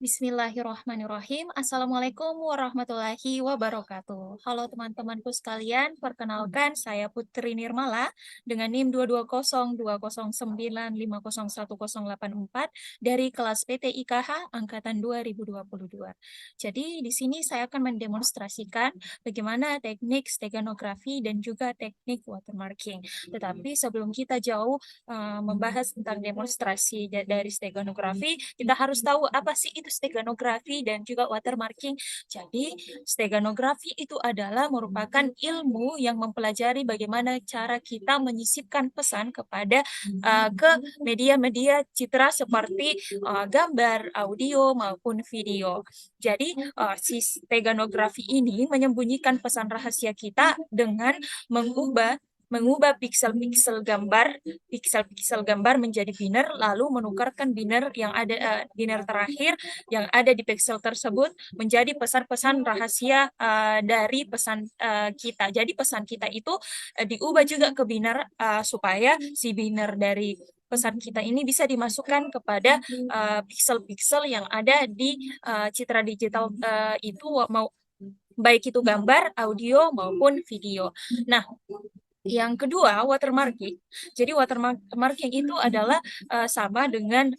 Bismillahirrahmanirrahim. Assalamualaikum warahmatullahi wabarakatuh. Halo teman-temanku sekalian, perkenalkan saya Putri Nirmala dengan NIM 2202095011084 dari kelas PT IKH angkatan 2022. Jadi di sini saya akan mendemonstrasikan bagaimana teknik steganografi dan juga teknik watermarking. Tetapi sebelum kita jauh membahas tentang demonstrasi dari steganografi, kita harus tahu apa sih itu steganografi dan juga watermarking. Jadi, steganografi itu adalah merupakan ilmu yang mempelajari bagaimana cara kita menyisipkan pesan kepada ke media-media citra seperti gambar, audio maupun video. Jadi, si steganografi ini menyembunyikan pesan rahasia kita dengan mengubah mengubah piksel-piksel gambar menjadi biner, lalu menukarkan biner yang ada biner terakhir yang ada di pixel tersebut menjadi pesan-pesan rahasia dari pesan kita. Jadi pesan kita itu diubah juga ke biner supaya si biner dari pesan kita ini bisa dimasukkan kepada pixel-pixel yang ada di citra digital itu mau baik itu gambar, audio maupun video. Nah, yang kedua, watermarking. Jadi watermarking itu adalah sama dengan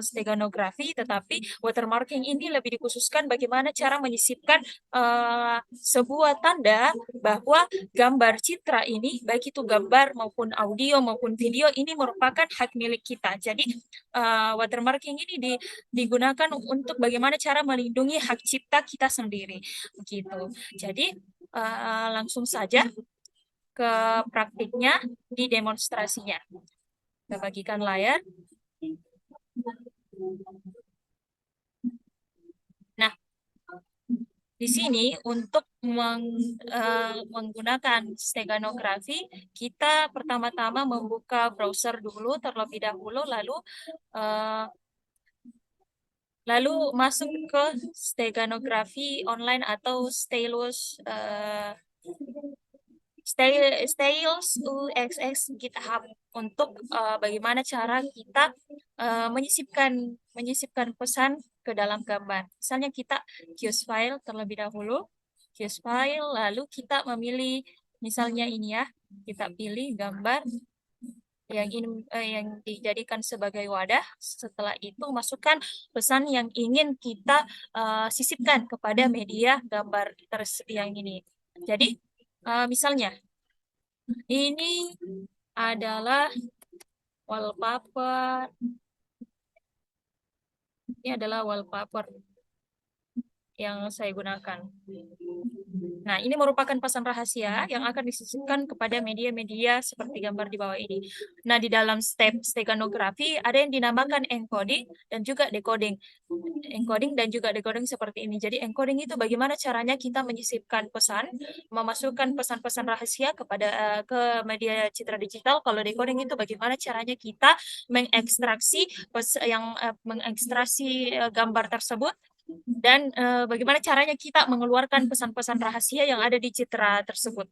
steganografi, tetapi watermarking ini lebih dikhususkan bagaimana cara menyisipkan sebuah tanda bahwa gambar citra ini, baik itu gambar maupun audio maupun video, ini merupakan hak milik kita. Jadi watermarking ini digunakan untuk bagaimana cara melindungi hak cipta kita sendiri. Begitu. Jadi langsung saja ke praktiknya di demonstrasinya. Kita bagikan layar. Nah, di sini untuk menggunakan steganografi, kita pertama-tama membuka browser dulu terlebih dahulu, lalu masuk ke steganografi online atau Stylus UXX GitHub untuk bagaimana cara kita menyisipkan pesan ke dalam gambar. Misalnya kita choose file terlebih dahulu, choose file, lalu kita memilih misalnya ini ya, kita pilih gambar yang dijadikan sebagai wadah. Setelah itu masukkan pesan yang ingin kita sisipkan kepada media gambar yang ini. Jadi misalnya ini adalah wallpaper. Ini adalah wallpaper yang saya gunakan. Nah, ini merupakan pesan rahasia yang akan disisipkan kepada media-media seperti gambar di bawah ini. Nah, di dalam step steganografi ada yang dinamakan encoding dan juga decoding. Encoding dan juga decoding seperti ini. Jadi encoding itu bagaimana caranya kita menyisipkan pesan, memasukkan pesan-pesan rahasia kepada ke media citra digital. Kalau decoding itu bagaimana caranya kita mengekstraksi gambar tersebut dan bagaimana caranya kita mengeluarkan pesan-pesan rahasia yang ada di citra tersebut.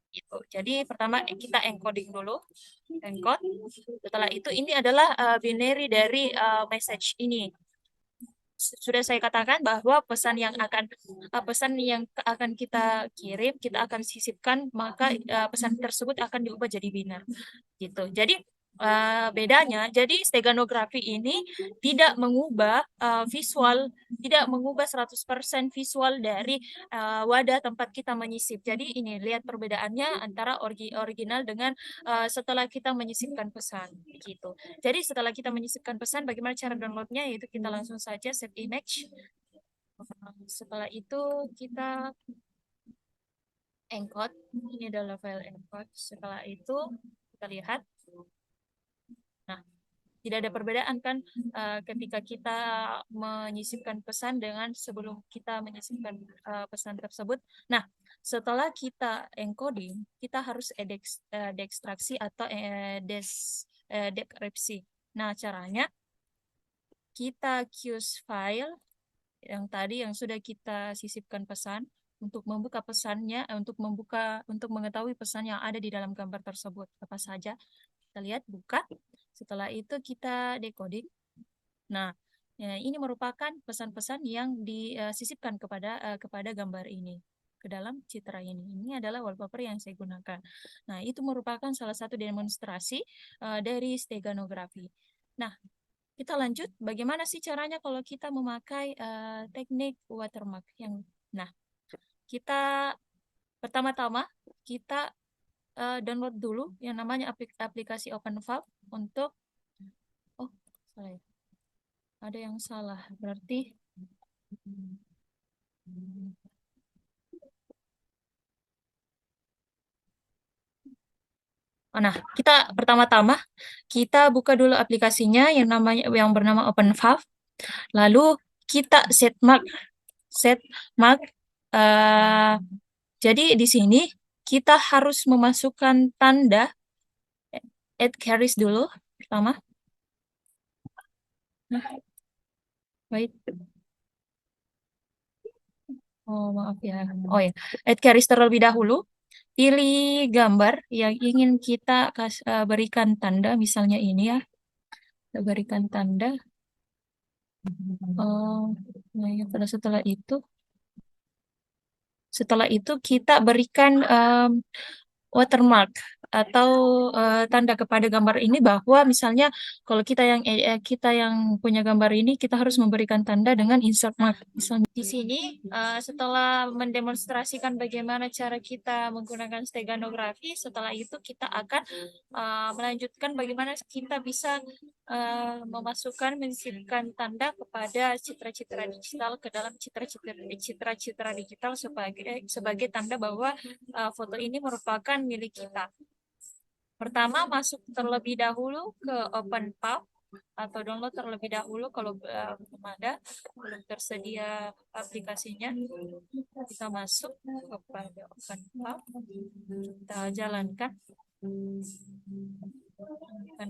Gitu. Jadi pertama kita encoding dulu, encode. Setelah itu ini adalah binary dari message ini. Sudah saya katakan bahwa pesan yang akan kita kirim, kita akan sisipkan, maka pesan tersebut akan diubah jadi biner. Gitu. Jadi bedanya, jadi steganografi ini tidak mengubah tidak mengubah 100% visual dari wadah tempat kita menyisip. Jadi ini lihat perbedaannya antara original dengan setelah kita menyisipkan pesan gitu. Jadi setelah kita menyisipkan pesan, bagaimana cara downloadnya? Yaitu kita langsung saja save image. Setelah itu kita encode. Ini adalah file encode. Setelah itu kita lihat. Nah, tidak ada perbedaan kan ketika kita menyisipkan pesan dengan sebelum kita menyisipkan pesan tersebut. Nah, setelah kita encoding, kita harus deekstraksi atau dekripsi. Nah, caranya kita choose file yang tadi yang sudah kita sisipkan pesan untuk membuka pesannya, untuk mengetahui pesan yang ada di dalam gambar tersebut apa saja. Kita lihat, buka. Setelah itu kita decoding. Nah, Ya, ini merupakan pesan-pesan yang disisipkan kepada gambar ini, ke dalam citra ini. Ini adalah wallpaper yang saya gunakan. Nah, itu merupakan salah satu demonstrasi dari steganografi. Nah, kita lanjut. Bagaimana sih caranya kalau kita memakai teknik watermark yang nah, kita pertama-tama kita download dulu yang namanya aplikasi OpenValve untuk oh, salah ya. Ada yang salah. Berarti nah, kita pertama-tama kita buka dulu aplikasinya yang bernama OpenValve. Lalu kita set mark. eh, jadi di sini kita harus memasukkan tanda add carries dulu pertama. Nah, wait. Oh, maaf ya. Oh ya, add carries terlebih dahulu. Pilih gambar yang ingin kita berikan tanda, misalnya ini ya. Kita berikan tanda. Oh, nah, setelah itu kita berikan watermark atau tanda kepada gambar ini bahwa misalnya kalau kita yang punya gambar ini kita harus memberikan tanda dengan insert mark. Misalnya di sini setelah mendemonstrasikan bagaimana cara kita menggunakan steganografi, setelah itu kita akan melanjutkan bagaimana kita bisa menyisipkan tanda kepada citra-citra digital ke dalam citra-citra digital sebagai tanda bahwa foto ini merupakan milik kita. Pertama, masuk terlebih dahulu ke OpenPub atau download terlebih dahulu kalau belum ada, belum tersedia aplikasinya. Kita masuk kepada OpenPub, kita jalankan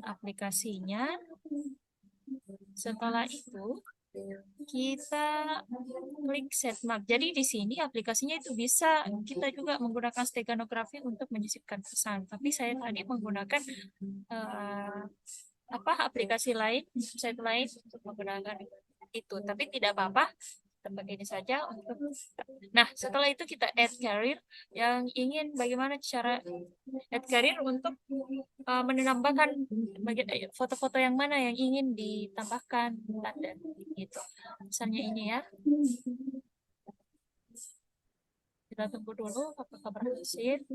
aplikasinya. Setelah itu kita klik setmark. Jadi di sini aplikasinya itu bisa kita juga menggunakan steganografi untuk menyisipkan pesan. Tapi saya tadi menggunakan aplikasi lain, website lain untuk menggunakan itu. Tapi tidak apa-apa, tempat ini saja untuk. Nah, setelah itu kita add carrier yang ingin bagaimana cara add carrier untuk menambahkan foto-foto yang mana yang ingin ditambahkan tanda gitu. Misalnya ini ya. Kita tunggu dulu apakah berhasil.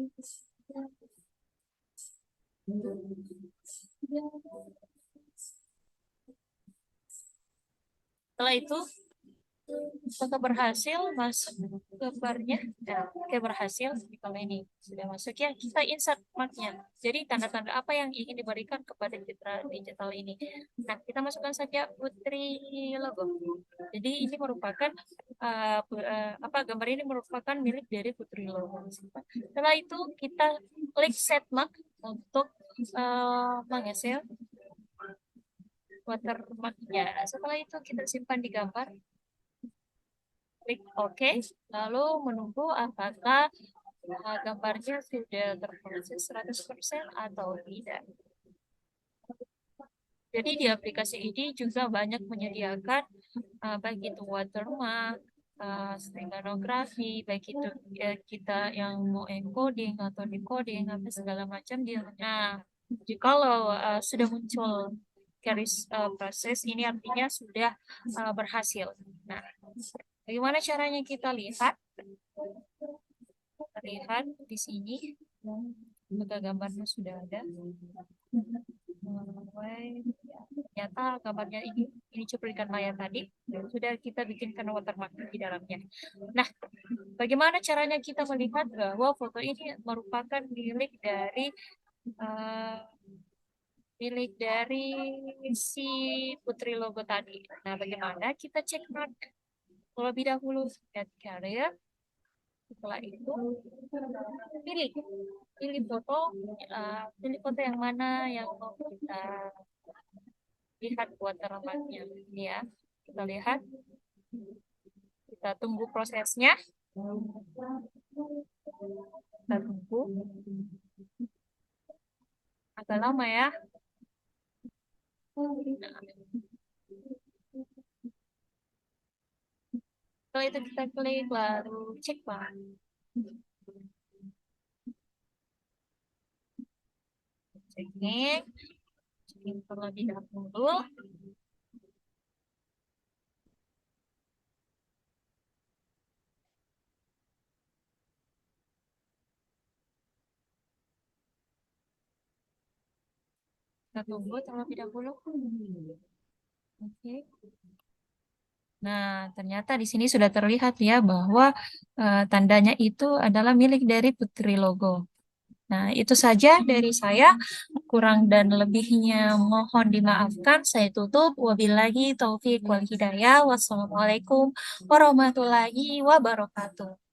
Setelah itu apakah berhasil masuk gambarnya? Nah, oke berhasil. Kalau ini sudah masuk ya, kita insert marknya. Jadi tanda-tanda apa yang ingin diberikan kepada citra digital ini. Nah, kita masukkan saja Putri logo. Jadi ini merupakan gambar ini merupakan milik dari Putri logo. Setelah itu kita klik set mark untuk menggeser watermarknya. Setelah itu kita simpan di gambar. Klik OK, lalu menunggu apakah gambarnya sudah terproses 100% atau tidak. Jadi di aplikasi ini juga banyak menyediakan baik itu watermark, steganografi, baik itu kita yang mau encoding atau decoding, apa segala macam dia. Nah, jikalau sudah muncul garis proses, ini artinya sudah berhasil. Nah, bagaimana caranya kita lihat? Terlihat di sini, maka gambarnya sudah ada. Ternyata gambarnya ini cuplikan layar tadi sudah kita bikinkan watermark di dalamnya. Nah, bagaimana caranya kita melihat bahwa foto ini merupakan milik dari si Putri logo tadi. Nah, bagaimana kita cek mark terlebih dahulu add carrier. Setelah itu pilih foto yang mana yang mau kita lihat watermarknya. Ini ya, kita lihat, kita tunggu prosesnya. Kita tunggu agak lama ya. Setelah itu kita klik lalu cek Pak. Cek, cekin terlebih dahulu. Kita tunggu terlebih dahulu. Oke. Nah, ternyata di sini sudah terlihat ya bahwa tandanya itu adalah milik dari Putri Logo. Nah, itu saja dari saya. Kurang dan lebihnya mohon dimaafkan. Saya tutup. Wabillahi taufiq wal hidayah. Wassalamualaikum warahmatullahi wabarakatuh.